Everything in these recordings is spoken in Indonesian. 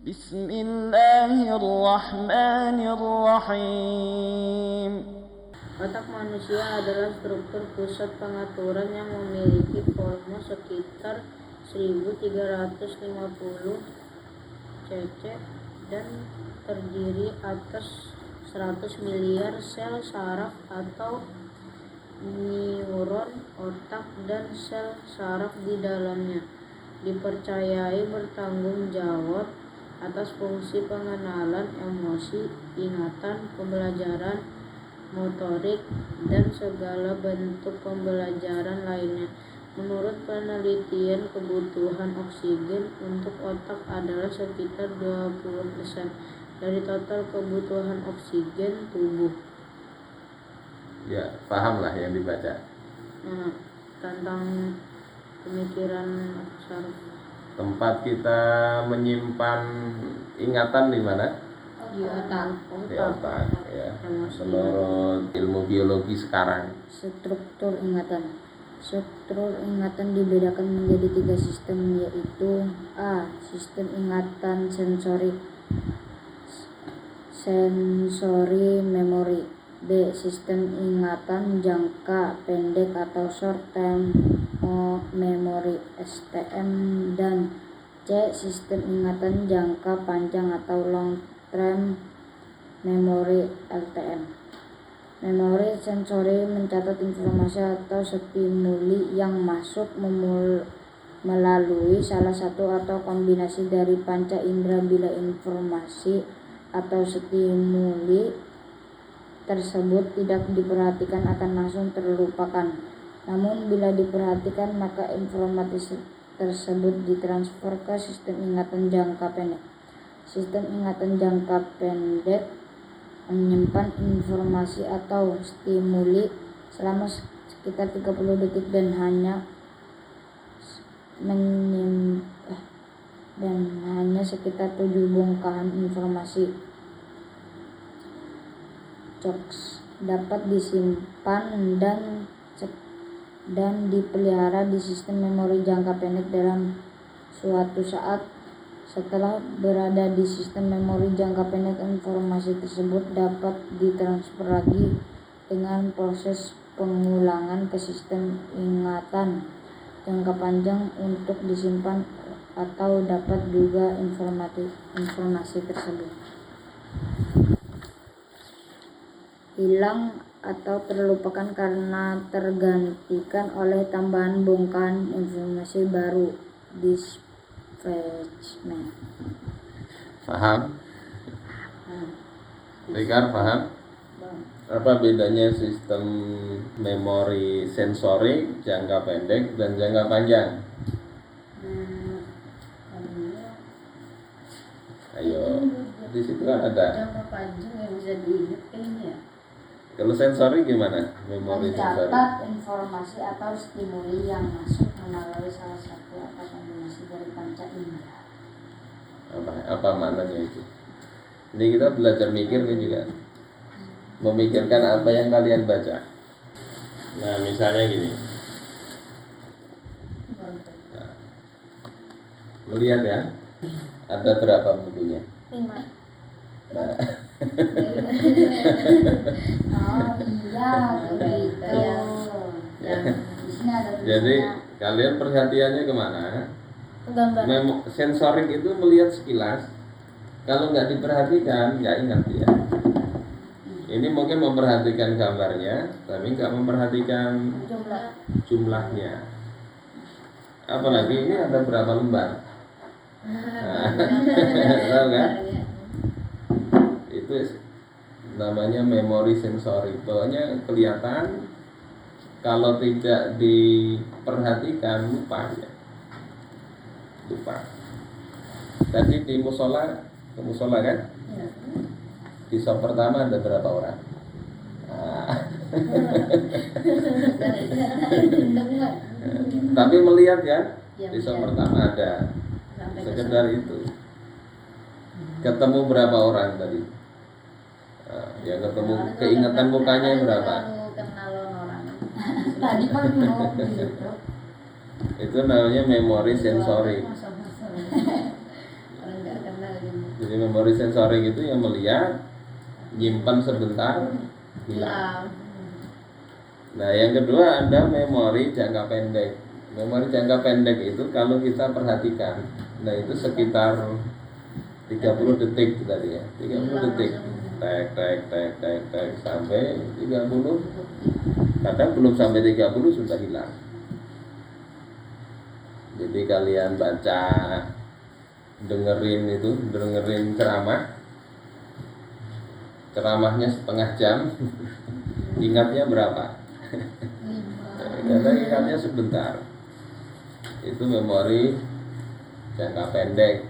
Bismillahirrahmanirrahim. Otak manusia adalah struktur pusat pengaturan yang memiliki volume sekitar 1350 cc dan terdiri atas 100 miliar sel saraf atau neuron otak dan sel saraf di dalamnya. Dipercayai bertanggung jawab atas fungsi pengenalan, emosi, ingatan, pembelajaran, motorik, dan segala bentuk pembelajaran lainnya. Menurut penelitian, kebutuhan oksigen untuk otak adalah sekitar 20% dari total kebutuhan oksigen tubuh. Ya, pahamlah yang dibaca. Tentang pemikiran saraf. Tempat kita menyimpan ingatan di mana? Di otak. Di otak, ya. Menurut ilmu biologi sekarang. Struktur ingatan. Struktur ingatan dibedakan menjadi 3 sistem, yaitu A. Sistem ingatan sensori memori. B. Sistem ingatan jangka pendek atau short term memory (STM), dan C. Sistem ingatan jangka panjang atau long term memory (LTM). Memori sensori mencatat informasi atau stimuli yang masuk melalui salah satu atau kombinasi dari panca indera. Bila informasi atau stimuli tersebut tidak diperhatikan akan langsung terlupakan. Namun bila diperhatikan maka informasi tersebut ditransfer ke sistem ingatan jangka pendek. Sistem ingatan jangka pendek menyimpan informasi atau stimuli selama sekitar 30 detik dan hanya sekitar 7 bongkahan informasi. COX dapat disimpan dan dipelihara di sistem memori jangka pendek dalam suatu saat. Setelah berada di sistem memori jangka pendek, informasi tersebut dapat ditransfer lagi dengan proses pengulangan ke sistem ingatan jangka panjang untuk disimpan atau dapat juga informasi tersebut hilang atau terlupakan karena tergantikan oleh tambahan bongkahan informasi baru (displacement). Paham? Rikar, paham? Apa bedanya sistem memori sensori jangka pendek dan jangka panjang? Ayo, di situ kan ada. Jangka panjang yang bisa diingat kayaknya. Kalau sensori gimana? Memori sensori. Mencatat informasi atau stimuli yang masuk melalui salah satu atau kombinasi dari panca indera. Apa maknanya itu? Ini kita belajar mikir nih juga. Memikirkan apa yang kalian baca. Nah, misalnya gini. Nah, lu lihat ya. Ada berapa bukunya? 5. Nah. Oh iya, begitu. Jadi kalian perhatiannya kemana? Gambar. Sensorik itu melihat sekilas. Kalau nggak diperhatikan, nggak ingat dia. Ini mungkin memperhatikan gambarnya, tapi nggak memperhatikan jumlahnya. Apalagi ini ada berapa lembar? Nah, tahu kan? Itu namanya memori sensori. Pokoknya kelihatan, kalau tidak diperhatikan lupa ya. Lupa. Tadi di musola kan? Ya. Di sop pertama ada berapa orang? Tapi melihat ya, di sop pertama ada. Sekedar itu. Ketemu berapa orang tadi? Ya ketemu, keingatan mukanya berapa? Tadi kan mau gitu. Itu namanya memori sensori. Orang nggak kenal gitu. Jadi memori sensorik itu yang melihat, nyimpan sebentar, hilang. Nah, yang kedua ada memori jangka pendek. Memori jangka pendek itu kalau kita perhatikan, nah itu sekitar 30 detik tadi ya. 30 detik. Tek sampai 30. Kadang belum sampai 30 sudah hilang. Jadi kalian baca, dengerin ceramahnya setengah jam, ingatnya berapa? Karena ingatnya sebentar. Itu memori jangka pendek.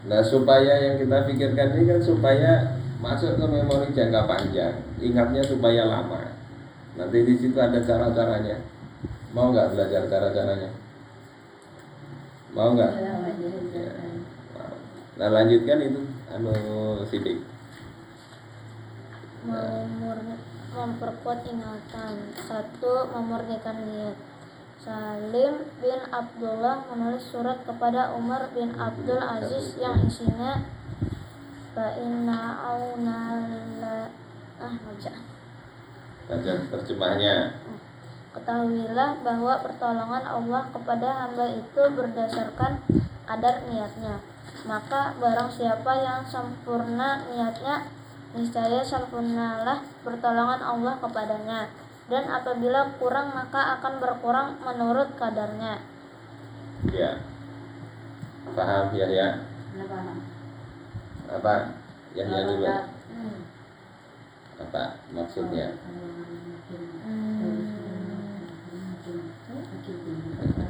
Nah, supaya yang kita pikirkan ini kan supaya masuk ke memori jangka panjang, ingatnya supaya lama. Nanti di situ ada cara-caranya. Mau nggak belajar cara-caranya? Mau nggak? Ya. Nah, lanjutkan itu Sidik. Memperkuat ingatan. 1. Memurnikan niat. Salim bin Abdullah menulis surat kepada Umar bin Abdul Aziz yang isinya Baca terjemahnya. Ketahuilah bahwa pertolongan Allah kepada hamba itu berdasarkan kadar niatnya. Maka barang siapa yang sempurna niatnya, niscaya sempurnalah pertolongan Allah kepadanya. Dan apabila kurang maka akan berkurang menurut kadarnya. Ya. Paham ya? Apa? Yang dulu. Apa maksudnya?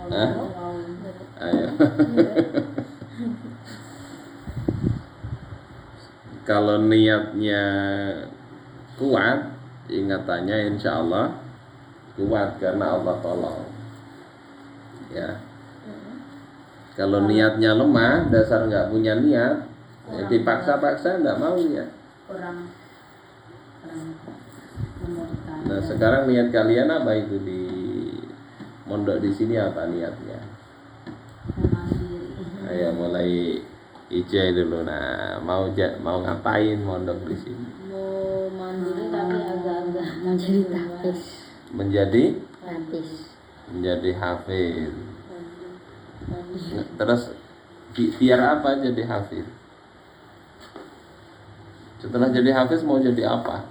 Hah? Ayo. Kalau niatnya kuat, ingatannya insya Allah kuat karena Allah tolong. Ya. Kalau niatnya lemah, dasar nggak punya niat, ya dipaksa-paksa nggak mau ya. Nah, sekarang niat kalian apa itu di mondok di sini apa niatnya? Ayo mulai ijai dulu. Nah, mau ngapain mondok di sini? Mau mandiri tapi agak-agak mau jadi tahfiz. Menjadi hafiz. Terus biar apa jadi hafiz? Setelah jadi hafiz mau jadi apa?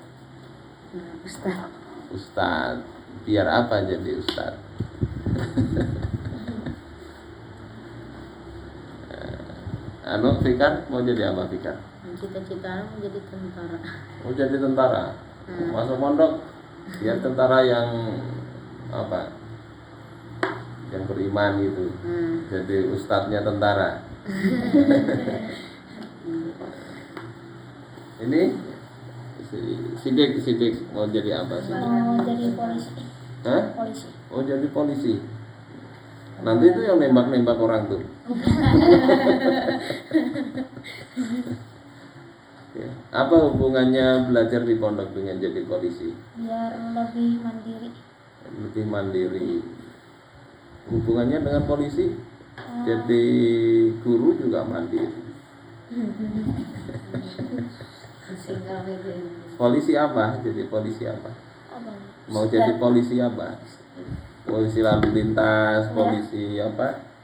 Ustaz. Biar apa jadi ustaz? Fikar mau jadi apa Fikar? Cita-cita mau jadi tentara. Mau jadi tentara? Masuk mondok biar tentara yang apa? Yang beriman gitu. Jadi ustadznya tentara. Ini Sidik mau jadi apa sih? Mau jadi polisi. Hah? Polisi. Oh, jadi polisi. Nanti itu yang nembak orang tuh. Ya. Apa hubungannya belajar di pondok dengan jadi polisi? Biar lebih mandiri. Lebih mandiri. Hubungannya dengan polisi? Jadi guru juga mandiri. Polisi apa? Jadi polisi apa? Mau jadi polisi apa? Polisi lalu lintas, polisi apa?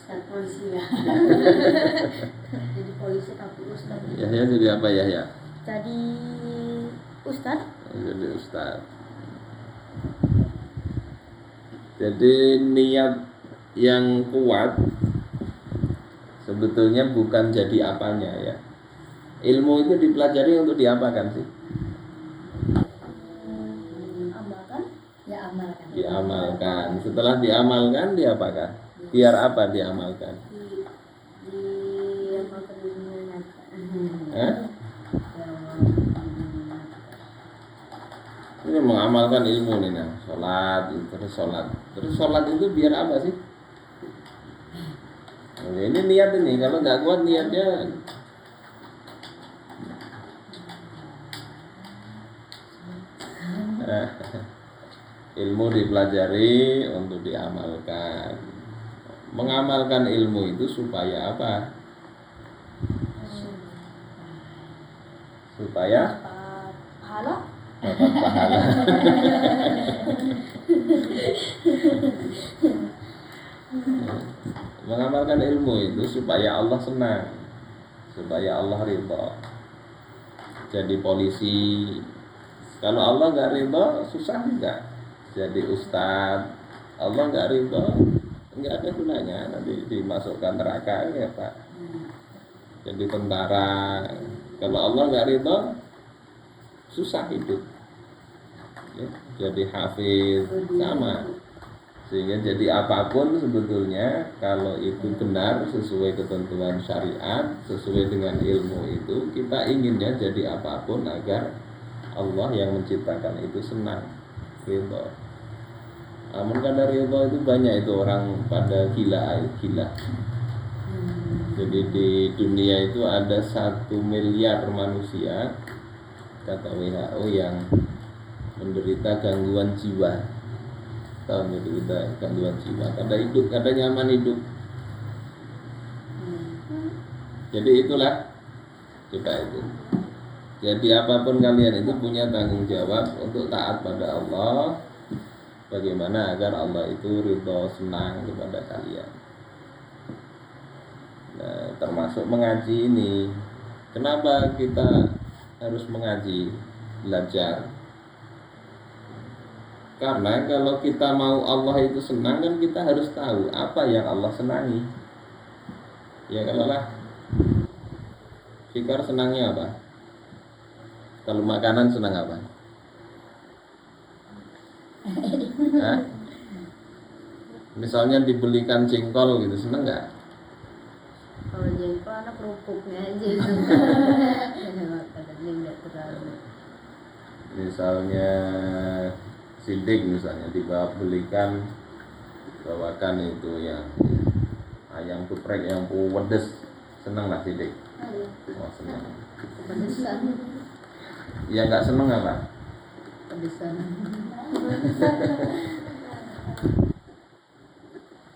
Polisi ya. Jadi polisi tapi ustaz. Yahya jadi apa Yahya? Jadi ustaz. Jadi ustaz. Jadi niat yang kuat sebetulnya bukan jadi apanya ya. Ilmu itu dipelajari untuk diapakan sih? Amalkan. Ya amalkan. Diamalkan. Setelah diamalkan diapakan? Biar apa diamalkan? Diamalkan dunia nyata. Ini mengamalkan ilmu nih nah. Terus sholat itu biar apa sih? Nah, ini niat ini. Kalau nggak kuat niatnya ilmu dipelajari untuk diamalkan. Mengamalkan ilmu itu supaya apa? supaya pahala. dapat pahala. Mengamalkan ilmu itu supaya Allah senang, supaya Allah ridho. Jadi polisi, kalau Allah nggak ridho susah nggak. Jadi ustadz, Allah nggak ridho nggak ada gunanya, nanti dimasukkan neraka ya Pak. Jadi tentara, kalau Allah nggak ridho susah hidup. Ya, jadi hafiz sama. Sehingga jadi apapun sebetulnya kalau itu benar sesuai ketentuan syariat, sesuai dengan ilmu itu, kita inginnya jadi apapun agar Allah yang menciptakan itu senang, ridho. Namun kadar ridho itu banyak itu orang pada gila. Jadi di dunia itu ada 1 miliar manusia, kata WHO, yang menderita gangguan jiwa. Tahu menderita gangguan jiwa, kada nyaman hidup. Jadi itulah kita itu. Jadi apapun kalian itu punya tanggung jawab untuk taat pada Allah. Bagaimana agar Allah itu ridho, senang kepada kalian. Nah, termasuk mengaji ini. Kenapa kita harus mengaji, belajar? Karena kalau kita mau Allah itu senang kan kita harus tahu apa yang Allah senangi. Ya kalau lah Fikar senangnya apa? Kalau makanan senang apa? Hah? Misalnya dibelikan jengkol gitu, seneng nggak? Kalau jengkol anak kerupuknya aja itu. Makanannya nggak terlalu. Misalnya sidik misalnya bawakan itu yang ayam geprek yang pedes, seneng lah sidik. Oh seneng. Pedesan. Ya nggak seneng apa? Pedesan.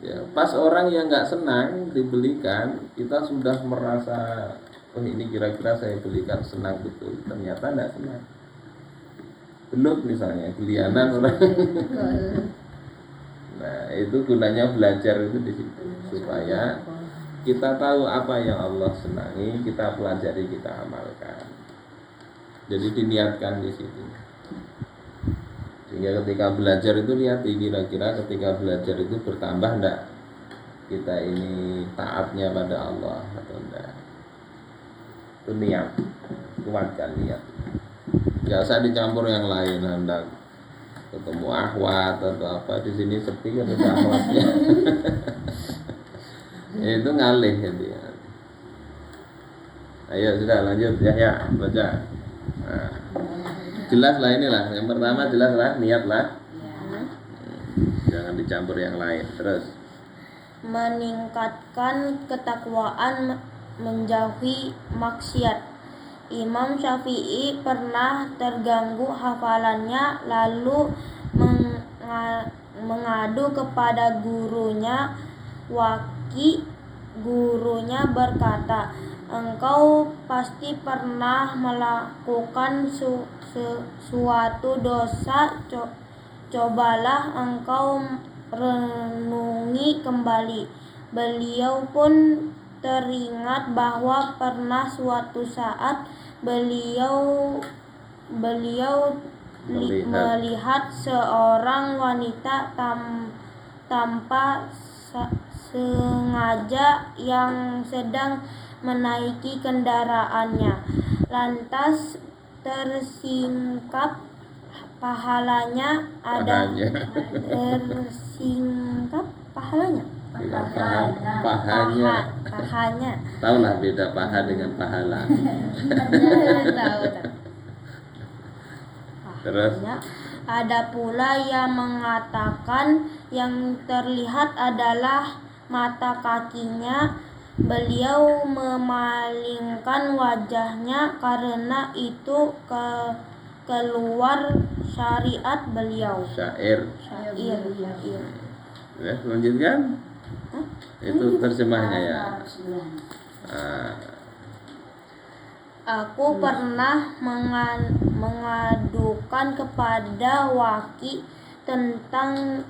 Ya pas orang yang nggak senang dibelikan, kita sudah merasa oh ini kira-kira saya belikan senang betul, ternyata nggak senang. Belut misalnya, gelianan orang. Nah itu gunanya belajar itu di situ supaya kita tahu apa yang Allah senangi, kita pelajari, kita amalkan. Jadi diniatkan di situ. Sehingga ketika belajar itu lihat kira-kira ketika belajar itu bertambah enggak kita ini taatnya pada Allah atau enggak. Itu niat, kuatkan niat. Gak usah dicampur yang lain, hendak ketemu akhwat atau apa di sini sepi kan ada akhwatnya. Itu ngalih itu ya. Ayo sudah lanjut ya baca. Nah, jelas lah inilah yang pertama, jelas lah niat lah. Jangan dicampur yang lain. Terus Meningkatkan ketakwaan, menjauhi maksiat. Imam Syafi'i pernah terganggu hafalannya lalu mengadu kepada gurunya. Gurunya berkata, "Engkau pasti pernah melakukan suatu dosa. Cobalah engkau renungi kembali." Beliau pun teringat bahwa pernah suatu saat beliau melihat seorang wanita tanpa sengaja yang sedang menaiki kendaraannya. Lantas tersingkap pahalanya. Pahanya. Tahu lah beda paha dengan pahala. Tahu. Terus ada pula yang mengatakan yang terlihat adalah mata kakinya. Beliau memalingkan wajahnya karena itu keluar syariat beliau. Syair. Ya, lanjutkan. Itu terjemahnya ya. Aku pernah mengadukan kepada Waki tentang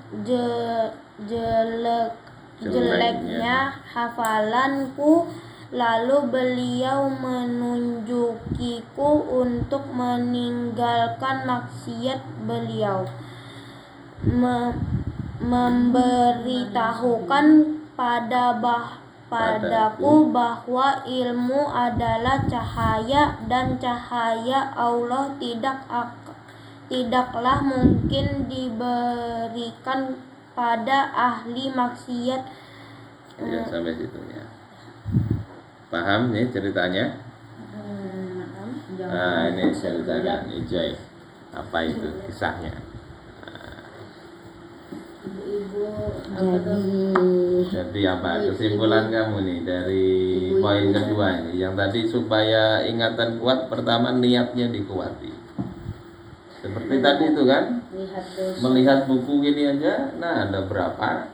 jeleknya hafalanku, lalu beliau menunjukiku untuk meninggalkan maksiat. Beliau memberitahukan padaku bahwa ilmu adalah cahaya, dan cahaya Allah tidaklah mungkin diberikan pada ahli maksiat. Ya, sampai situ ya. Paham nih ceritanya? Nah, ini ceritakan Ijai. Apa itu kisahnya? Jadi apa kesimpulan kamu nih dari poin kedua ini? Yang tadi supaya ingatan kuat, pertama niatnya dikuati. Seperti tadi itu kan, melihat buku gini aja, nah ada berapa?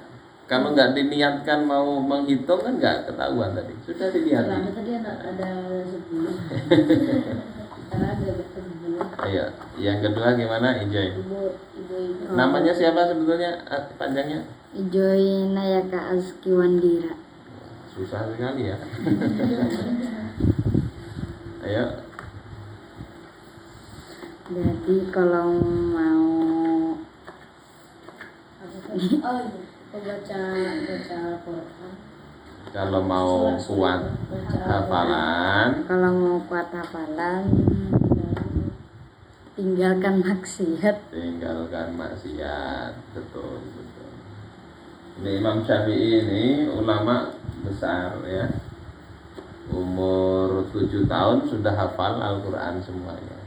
Kalau nggak diniatkan mau menghitung kan nggak ketahuan tadi. Sudah dilihat. Tadi ada 10. Ayo, yang kedua gimana, Ijoy? Ibu. Namanya siapa sebetulnya panjangnya? Ijoy Nayaka Azkiwandira. Susah sekali ya. Ayo. Jadi kalau mau baca Al-Quran, Kalau mau kuat hafalan, tinggalkan maksiat. betul. Ini Imam Syafi'i ini ulama besar ya. Umur 7 tahun sudah hafal Al-Quran semuanya,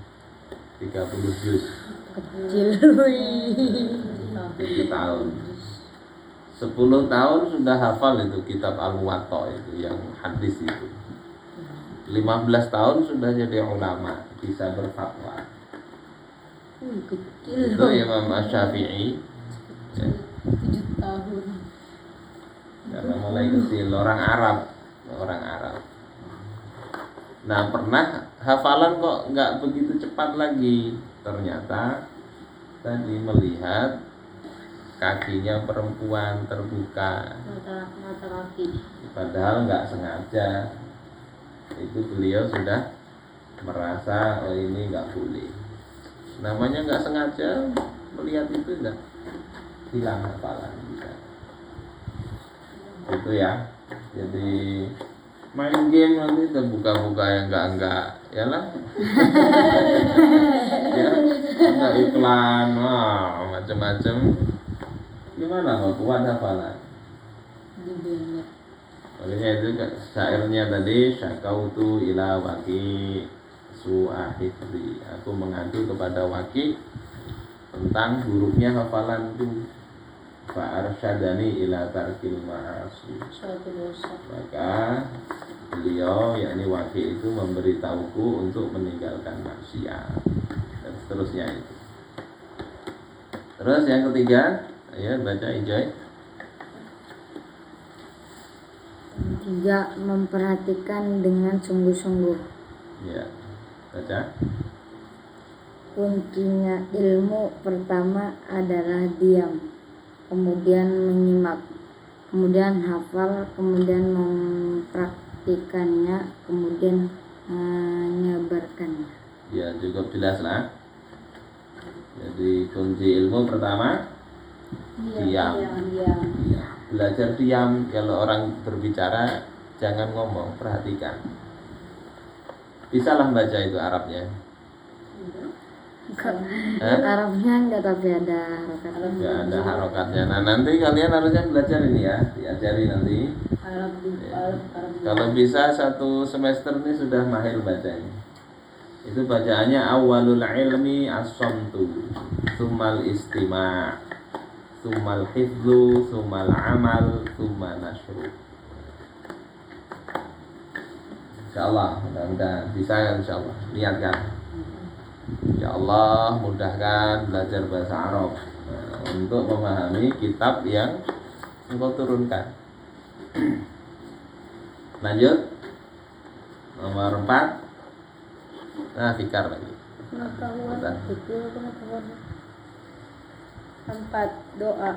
30 juz. Kecil. 7 tahun. 10 tahun sudah hafal itu kitab Al-Muwatta itu yang hadis itu. 15 tahun sudah jadi ulama, bisa berfatwa. Kecil. Itu Imam Syafi'i. Ya. 7 tahun. Karena mulai kecil, orang Arab. Nah, pernah hafalan kok nggak begitu cepat lagi. Ternyata tadi melihat kakinya perempuan terbuka, Mata kaki. padahal nggak sengaja. Itu beliau sudah merasa oh ini nggak boleh. Namanya nggak sengaja melihat itu udah hilang hafalan bisa. Itu ya. Jadi main game nanti terbuka-buka yang enggak ya lah. Ya, enggak iklan, macam-macam. Gimana mau kuat hafalan? Olehnya itu syairnya tadi, syakautu ila Waki su'ahifri. Aku mengadu kepada Waki tentang buruknya hafalanku. Fa'arsyadani ila tarkil ma'asi. Maka beliau yakni Waki itu memberitahuku untuk meninggalkan maksiat. Dan seterusnya itu. Terus yang ketiga, ayo baca Ijoy. 3. Memperhatikan dengan sungguh-sungguh. Ya, baca. Kuncinya ilmu pertama adalah diam, kemudian menyimak, kemudian hafal, kemudian mempraktikannya, kemudian menyebarkannya. Ya, cukup jelas lah. Jadi kunci ilmu pertama diam. Ya. Belajar diam. Kalau orang berbicara jangan ngomong, perhatikan. Bisalah baca itu Arabnya. Arabnya enggak, tapi ada harokatnya. Enggak ada harokatnya. Nah, nanti kalian harusnya belajar ini ya, diajari nanti. Kalau bisa 1 semester ini sudah mahir bacanya. Itu bacaannya awalul ilmi as-samtu, tsummal istima', tsummal hifdzu, tsummal amal, tsumma nasyru. Insyaallah, mudah-mudahan bisa kan insyaallah. Niatkan. Ya Allah, mudahkan belajar bahasa Arab untuk memahami kitab yang Engkau turunkan. Lanjut. Nomor 4. Nah, fikar lagi. Pengetahuan. Bentar. Betul pengetahuan. 4. Doa.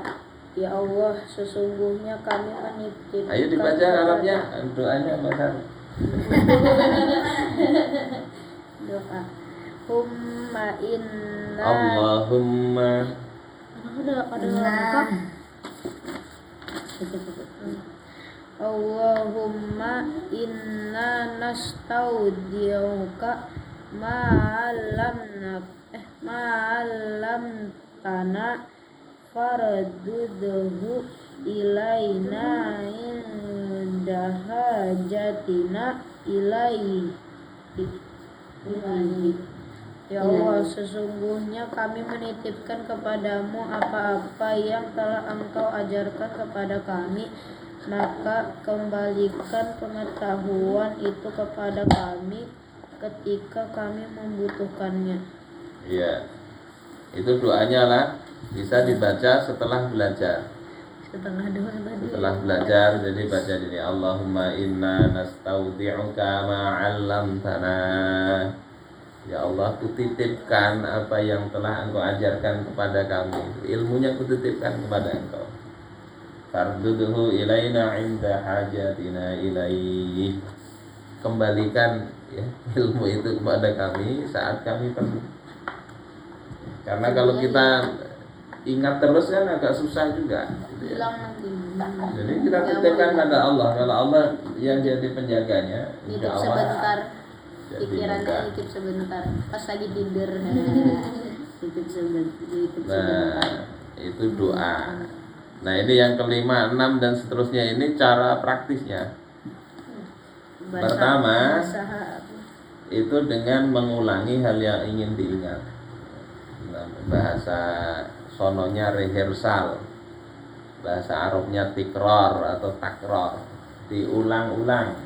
Ya Allah, sesungguhnya kami menitipkan. Ayo dibaca Arabnya, doanya bahasa. Doa. Humma inna. Allahumma. Ada lengkap. Allahumma inna nastaudiuka ma'allamtana faradduhu ilaina inda hajatina ilaihi. Ya Allah, sesungguhnya kami menitipkan kepadamu apa-apa yang telah Engkau ajarkan kepada kami, maka kembalikan pengetahuan itu kepada kami ketika kami membutuhkannya. Iya. Itu doanya lah, bisa dibaca setelah belajar. Setelah doa tadi. Setelah belajar, jadi baca ini Allahumma inna nastaudi'uka ma'allamtana. Ya Allah, kutitipkan apa yang telah Engkau ajarkan kepada kami. Ilmunya kutitipkan kepada Engkau. Farduduhu ilaina inda hajatina ilaih. Kembalikan ya, ilmu itu kepada kami saat kami perlu. Karena kalau kita ingat terus kan agak susah juga gitu ya. Jadi kita titipkan pada Allah. Kalau Allah yang jadi penjaganya, insya Nitip Allah sebentar. jadi Pikirannya mudah. nitip sebentar. Pas lagi tidur. Nitip sebentar. Nah, itu doa. Nah, ini yang kelima, 6 dan seterusnya ini cara praktisnya. Pertama, itu dengan mengulangi hal yang ingin diingat. Nah, bahasa sononya rehearsal. Bahasa Arabnya tikror atau takror. Diulang-ulang.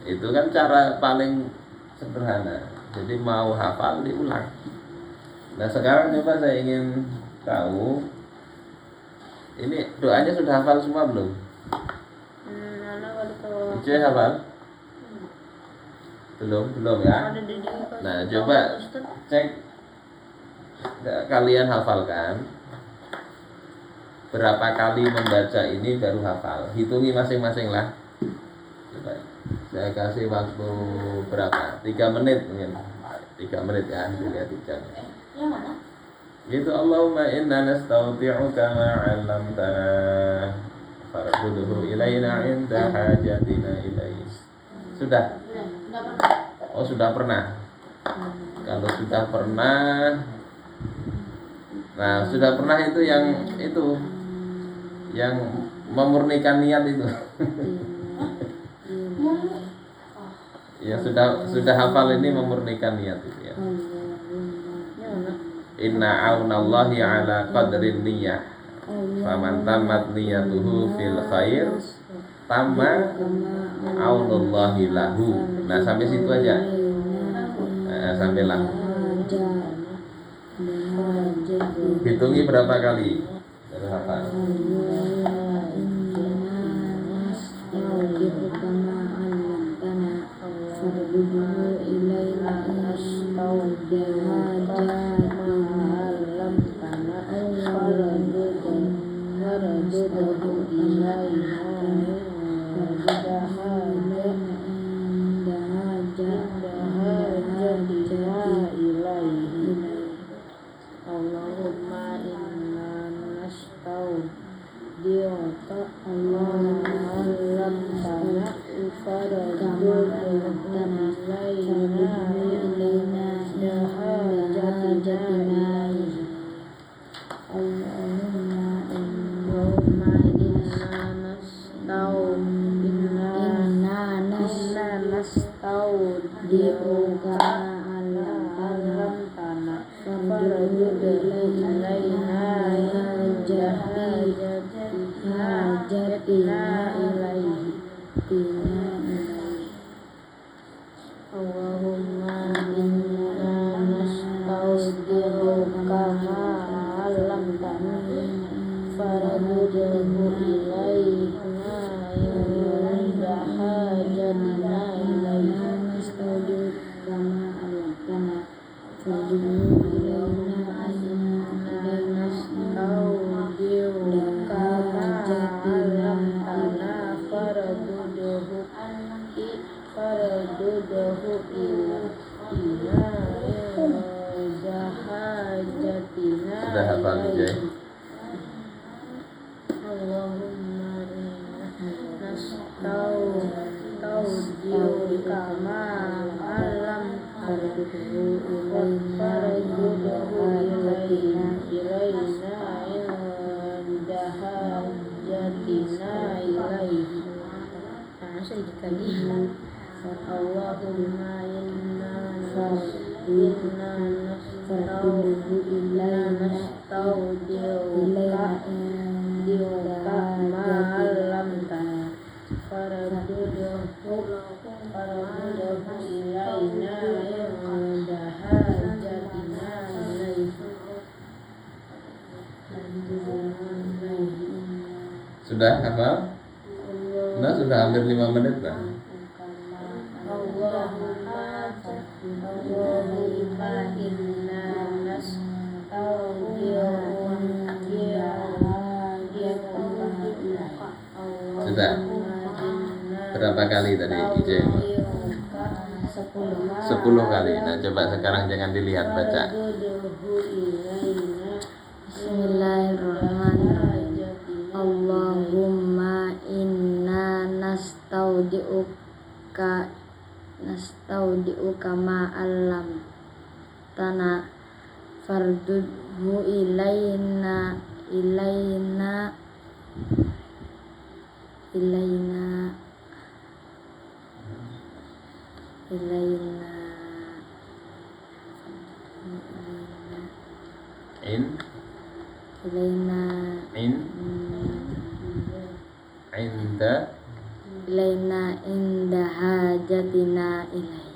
Itu kan cara paling sederhana. Jadi mau hafal diulang. Nah, sekarang coba saya ingin tahu, ini doanya sudah hafal semua belum? Ice hafal? Belum ya? Nah, coba cek kalian hafalkan. Berapa kali membaca ini baru hafal? Hitungi masing-masing lah. Coba. Saya kasih waktu berapa? 3 menit mungkin. 3 menit ya, 3 menit. Yang mana? Gitu, Allahumma inna nastaudi'uka ma'allamtana farduduhu ilaina inda hajatina ilaih. Sudah? Sudah pernah. Oh, sudah pernah. Kalau sudah pernah, nah sudah pernah itu yang memurnikan niat itu. Ya sudah hafal ini memurnikan niat itu ya. Inna aunallahi ala qadrin niyah. Faman tamat niyatuhu fil khair tamma aunullahi lahu. Nah, sampai situ aja. Nah, sampai lahu. Hitungi berapa kali baru hafal. Allahumma inna nastaudiuka ma'allamtana faradduhu ilaina hajatina. Allahumma inna nastaudiuka ma'allamtana faradduhu ilaina hajatina ilaihi. Allahumma inna nastaudiuka ma'allamtana faradduhu ilaina inda hajatina ilaihi. Faradudahu ila dahajatina Sudah hafal Jay? Allahumma inna nastaudiu kama alam faradudahu ilaina dahajatina ilaihi. Sedikit lagi. Allahumma inna nastaudiuka ma'alam tanah faradudahu ilaina dahajatina ilaihi. Sudah hafal? Nah, sudah hampir 5 menit Pak. Allahumma inna Sudah. Berapa kali tadi IJ? 10 kali. Nah, coba sekarang jangan dilihat, baca. Bismillahirrahmanirrahim. Allahumma inna nastaudiuka ma'alam tanah fardudhu ilaina inda hajatina ilaihi.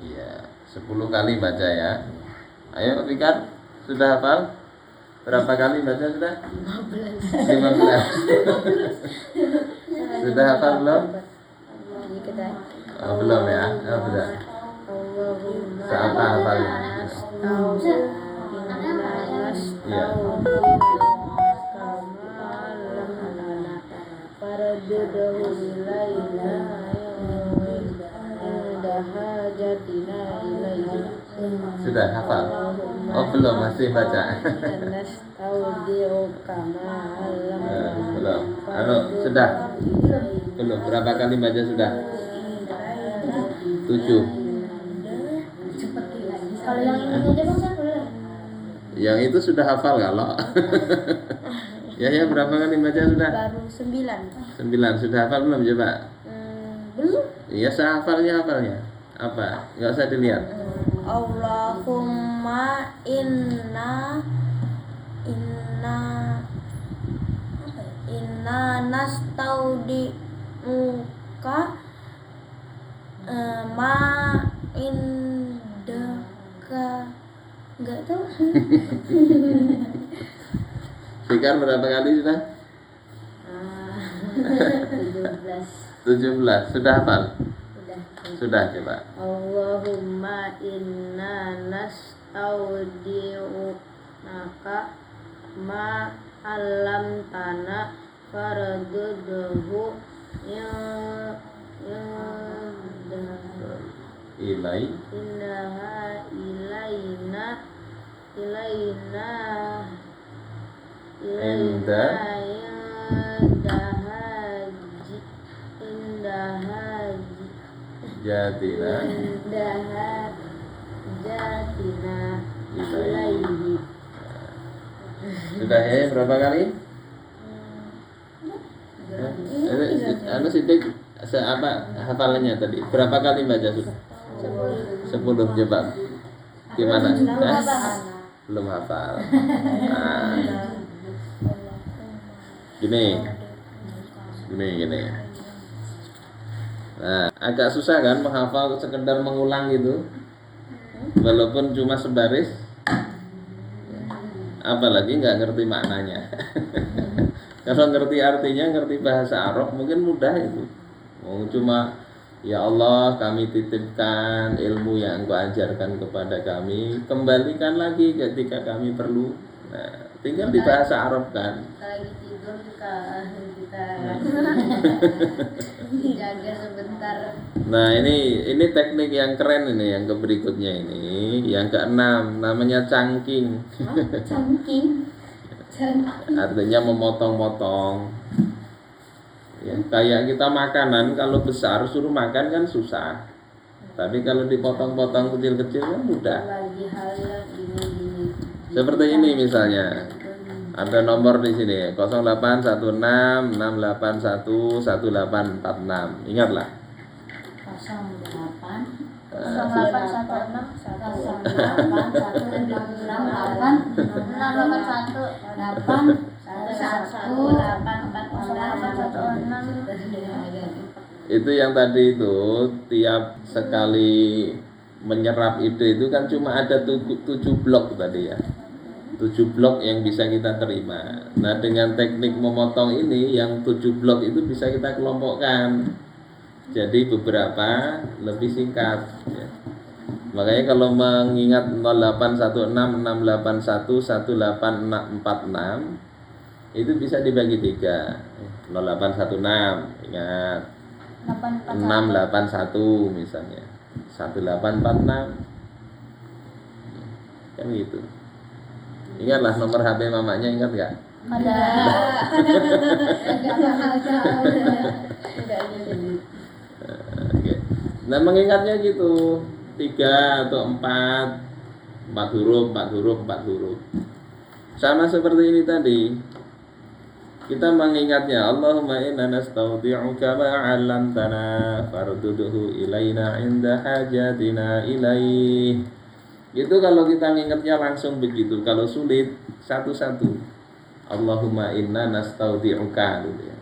Iya, 10 kali baca ya. Ayo Fikar, sudah hafal? Berapa kali baca sudah? 15. Sudah hafal belum? Oh, belum ya? Oh, belum. Seapa hafalnya? Iya. Sudah hafal? Oh belum, masih baca. Belum. Sudah? Belum. Berapa kali baca sudah? 7. Kalau yang ini aja Bang saya boleh. Yang itu sudah hafal kalau. Ya berapa kali baca sudah? Baru 9. 9. Sudah hafal belum coba? Belum. Iya, sehafalnya apa? Enggak usah dilihat. Allahumma inna nastaudiuka ma indaka, enggak tahu. Fikar berapa kali sudah? 17. Sudah hafal? Sudah coba. Allahumma inna nastaudiunaka ma alam tanah faradudahu Jatina ilaihi. Sudah ya berapa kali? Sidik apa hafalannya tadi? Berapa kali baca sudah? 10 coba. Gimana? Belum hafal. Gini. Nah, agak susah kan menghafal sekedar mengulang gitu. Walaupun cuma sebaris. Apalagi nggak ngerti maknanya. Kalau ngerti artinya, ngerti bahasa Arab mungkin mudah itu. Cuma ya Allah, kami titipkan ilmu yang Engkau ajarkan kepada kami, kembalikan lagi ketika kami perlu. Nah, tinggal di bahasa Arab kan. Kita lagi tidur kita dijaga sebentar. Nah ini teknik yang keren ini, yang berikutnya ini, yang keenam namanya cangking. Cangking. Artinya memotong-motong. Ya, kayak kita makanan kalau besar suruh makan kan susah. Tapi kalau dipotong-potong kecil-kecil kan mudah. Lagi hal yang ini. Seperti ini misalnya. Ada nomor di sini 0816 681 1846. Ingatlah. 08 Itu yang tadi itu tiap sekali menyerap ide itu kan cuma ada 7 blok tadi ya. 7 blok yang bisa kita terima. Nah dengan teknik memotong ini yang 7 blok itu bisa kita kelompokkan jadi beberapa lebih singkat ya. Makanya kalau mengingat 0816 681 1846 itu bisa dibagi 3. 0816 ingat 681 misalnya 1846 kan gitu. Ingatlah nomor HP mamanya, ingat gak? Ada. Oke. Nah mengingatnya gitu 3 atau 4 huruf sama seperti ini tadi. Kita mengingatnya Allahumma inna nastaudi'uka ma 'allamtana farduduhu ilaina 'inda hajatina ilaih. Itu kalau kita mengingatnya langsung begitu. Kalau sulit satu-satu. Allahumma inna nastaudi'uka gitu ya.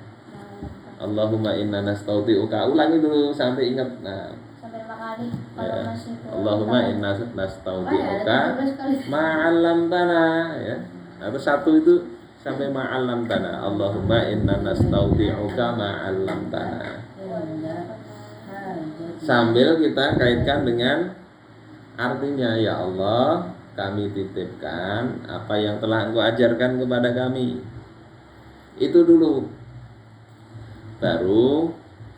Allahumma inna nastaudi'uka. Ulangi dulu sampai ingat. Nah, sampai 5 kali kalau ya. masih Allahumma inna nastaudi'uka ma'allamtana ya. Atau satu itu sampai ma'allamtana. Allahumma inna nastaudi'uka ma'allamtana. Sambil kita kaitkan dengan artinya, ya Allah, kami titipkan apa yang telah Engkau ajarkan kepada kami. Itu dulu. Baru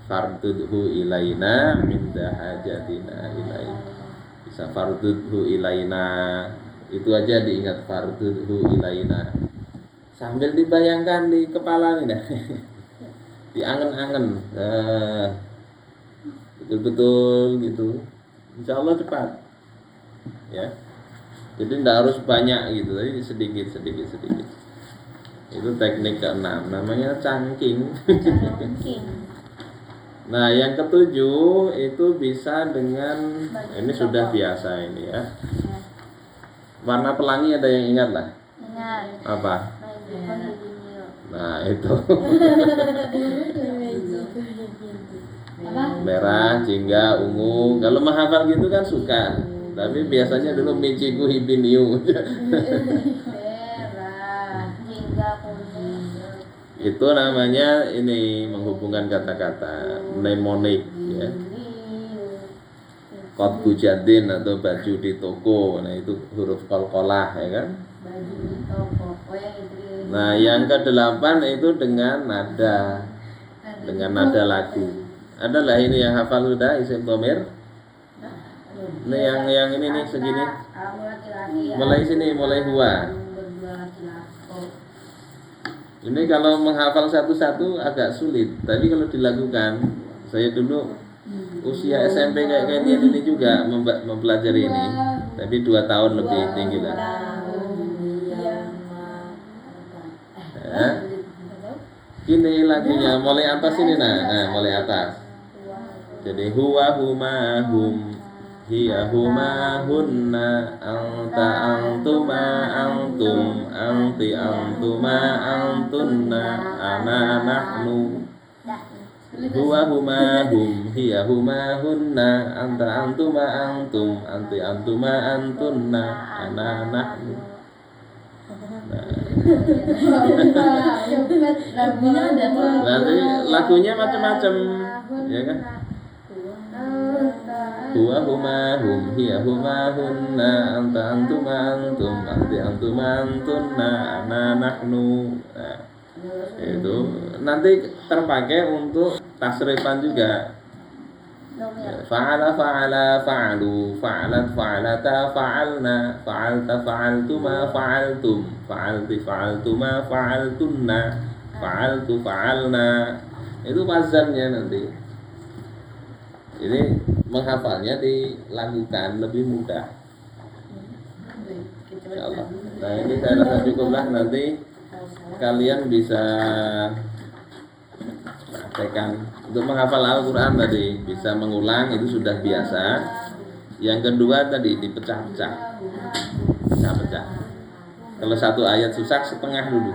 fardudhu ilaina minda hajatina ilaih. Bisa fardudhu ilaina. Itu aja diingat, fardudhu ilaina. Sambil dibayangkan di kepala nih dah. Diangen-angen. Betul-betul gitu. Insya Allah cepat. Ya. Jadi tidak harus banyak gitu, tapi sedikit. Itu teknik ke-6 namanya cangking. Nah yang ke-7 itu bisa dengan ini sudah biasa ini ya. Warna pelangi ada yang ingat lah? ingat Apa? Nah itu merah, jingga, ungu. Kalau menghafal gitu kan suka. Tapi biasanya dulu Michiku Hibiniu. merah hingga kuning. Itu namanya ini menghubungkan kata-kata mnemonik ya. Kot bujadin atau baju di toko. Nah itu huruf qalqalah ya kan. Baju di toko. Oh yang itu. Nah yang ke-8 itu dengan nada. Dengan nada lagu. Adalah ini yang hafal sudah isim dhamir. Ini yang ini nih segini. Mulai sini, mulai huwa. Ini kalau menghafal satu-satu agak sulit. Tapi kalau dilakukan, saya dulu usia SMP kayak ini juga mempelajari ini. Tapi 2 tahun lebih tinggi lah. Ya. Ini lagunya mulai atas ini nah mulai atas. Jadi huwa huma hum hiya huma hunna anta antuma antum anti antuma antunna ana nahnu. Huwa huma hum hiya huma hunna anta antuma antum anti antuma antunna ana nahnu. Nanti lagunya macam-macam ya kan. huwa huma hum hiya huma hunna anta antuma antum anti antuma antunna ana nahnu. Nah, itu nanti terpakai untuk tasrifan juga. Fa'ala fa'ala fa'alu fa'alat fa'alata fa'alna fa'alta fa'altuma fa'altum fa'alti fa'altuma fa'altunna fa'altu fa'alna. Itu wazannya nanti. Ini menghafalnya dilakukan lebih mudah. Insyaallah. Nah, ini saya rasa cukuplah, nanti kalian bisa praktekkan untuk menghafal Al-Quran tadi, bisa mengulang, itu sudah biasa. Yang kedua tadi dipecah-pecah, pecah-pecah. Kalau satu ayat susah, setengah dulu,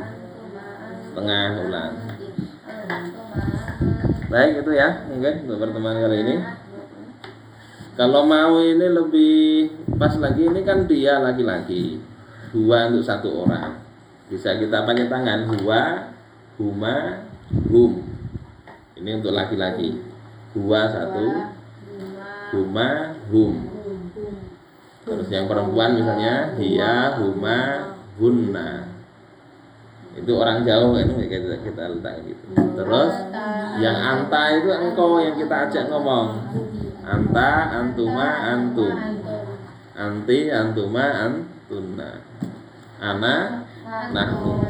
setengah ulang. Baik, itu ya mungkin untuk pertemuan kali ini. Kalau mau ini lebih pas lagi, ini kan dia laki-laki, dua untuk satu orang, bisa kita pakai tangan, huwa, huma, hum. Ini untuk laki-laki, huwa satu, huma, hum. Terus yang perempuan misalnya hiya, huma, hunna. Itu orang jauh ini kita letak gitu. Terus yang anta itu engkau, yang kita ajak ngomong. Anta, antuma, antum. Anti, antuma, antunna. Ana, nahnu.